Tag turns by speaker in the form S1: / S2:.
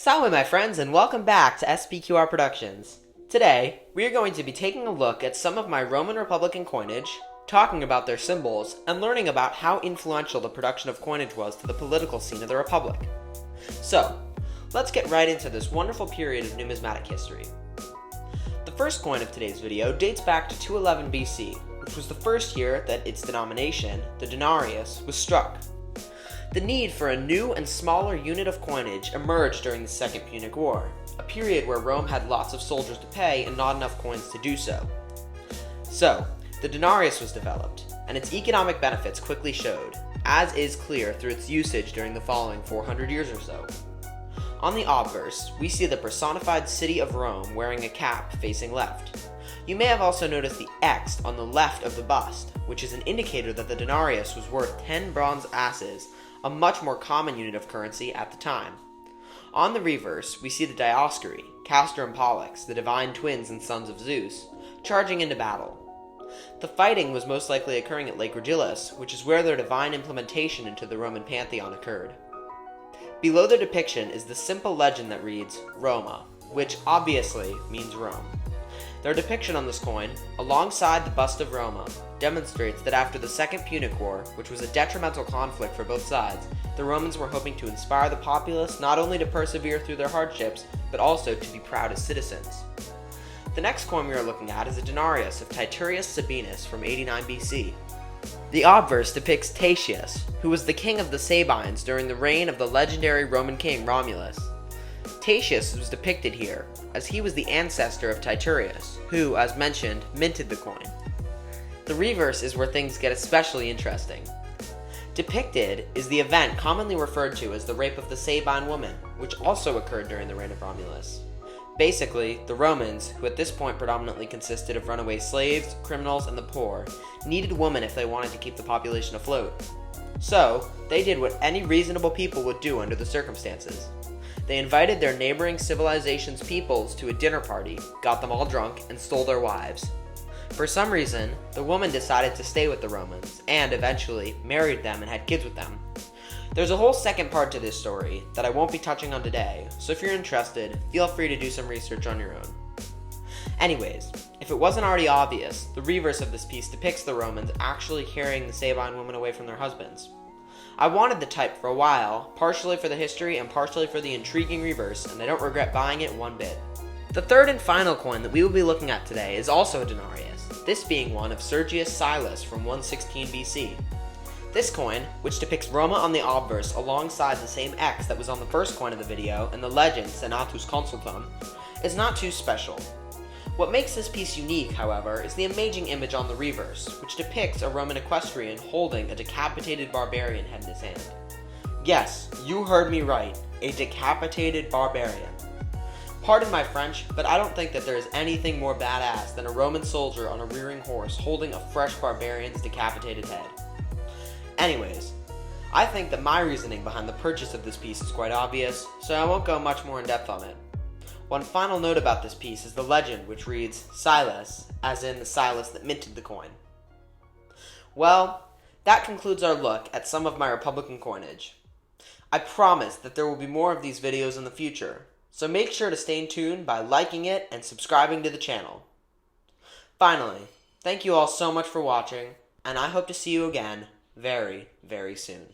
S1: Salve, my friends, and welcome back to S.P.Q.R. Productions. Today, we are going to be taking a look at some of my Roman Republican coinage, talking about their symbols, and learning about how influential the production of coinage was to the political scene of the Republic. So, let's get right into this wonderful period of numismatic history. The first coin of today's video dates back to 211 BC, which was the first year that its denomination, the denarius, was struck. The need for a new and smaller unit of coinage emerged during the Second Punic War, a period where Rome had lots of soldiers to pay and not enough coins to do so. So, the denarius was developed, and its economic benefits quickly showed, as is clear through its usage during the following 400 years or so. On the obverse, we see the personified city of Rome wearing a cap facing left. You may have also noticed the X on the left of the bust, which is an indicator that the denarius was worth 10 bronze asses, a much more common unit of currency at the time. On the reverse, we see the Dioscuri, Castor and Pollux, the divine twins and sons of Zeus, charging into battle. The fighting was most likely occurring at Lake Regillus, which is where their divine implementation into the Roman pantheon occurred. Below the depiction is the simple legend that reads, Roma, which obviously means Rome. Their depiction on this coin, alongside the bust of Roma, demonstrates that after the Second Punic War, which was a detrimental conflict for both sides, the Romans were hoping to inspire the populace not only to persevere through their hardships, but also to be proud as citizens. The next coin we are looking at is a denarius of Titurius Sabinus from 89 BC. The obverse depicts Tatius, who was the king of the Sabines during the reign of the legendary Roman king Romulus. Tatius was depicted here, as he was the ancestor of Titurius, who, as mentioned, minted the coin. The reverse is where things get especially interesting. Depicted is the event commonly referred to as the rape of the Sabine woman, which also occurred during the reign of Romulus. Basically, the Romans, who at this point predominantly consisted of runaway slaves, criminals, and the poor, needed women if they wanted to keep the population afloat. So, they did what any reasonable people would do under the circumstances. They invited their neighboring civilization's peoples to a dinner party, got them all drunk, and stole their wives. For some reason, the woman decided to stay with the Romans, and eventually married them and had kids with them. There's a whole second part to this story that I won't be touching on today, so if you're interested, feel free to do some research on your own. Anyways, if it wasn't already obvious, the reverse of this piece depicts the Romans actually carrying the Sabine women away from their husbands. I wanted the type for a while, partially for the history and partially for the intriguing reverse, and I don't regret buying it one bit. The third and final coin that we will be looking at today is also a denarius, this being one of Sergius Silas from 116 BC. This coin, which depicts Roma on the obverse alongside the same X that was on the first coin of the video and the legend Senatus Consultum, is not too special. What makes this piece unique, however, is the amazing image on the reverse, which depicts a Roman equestrian holding a decapitated barbarian head in his hand. Yes, you heard me right, a decapitated barbarian. Pardon my French, but I don't think that there is anything more badass than a Roman soldier on a rearing horse holding a fresh barbarian's decapitated head. Anyways, I think that my reasoning behind the purchase of this piece is quite obvious, so I won't go much more in depth on it. One final note about this piece is the legend, which reads, Silas, as in the Silas that minted the coin. Well, that concludes our look at some of my Republican coinage. I promise that there will be more of these videos in the future, so make sure to stay tuned by liking it and subscribing to the channel. Finally, thank you all so much for watching, and I hope to see you again very, very soon.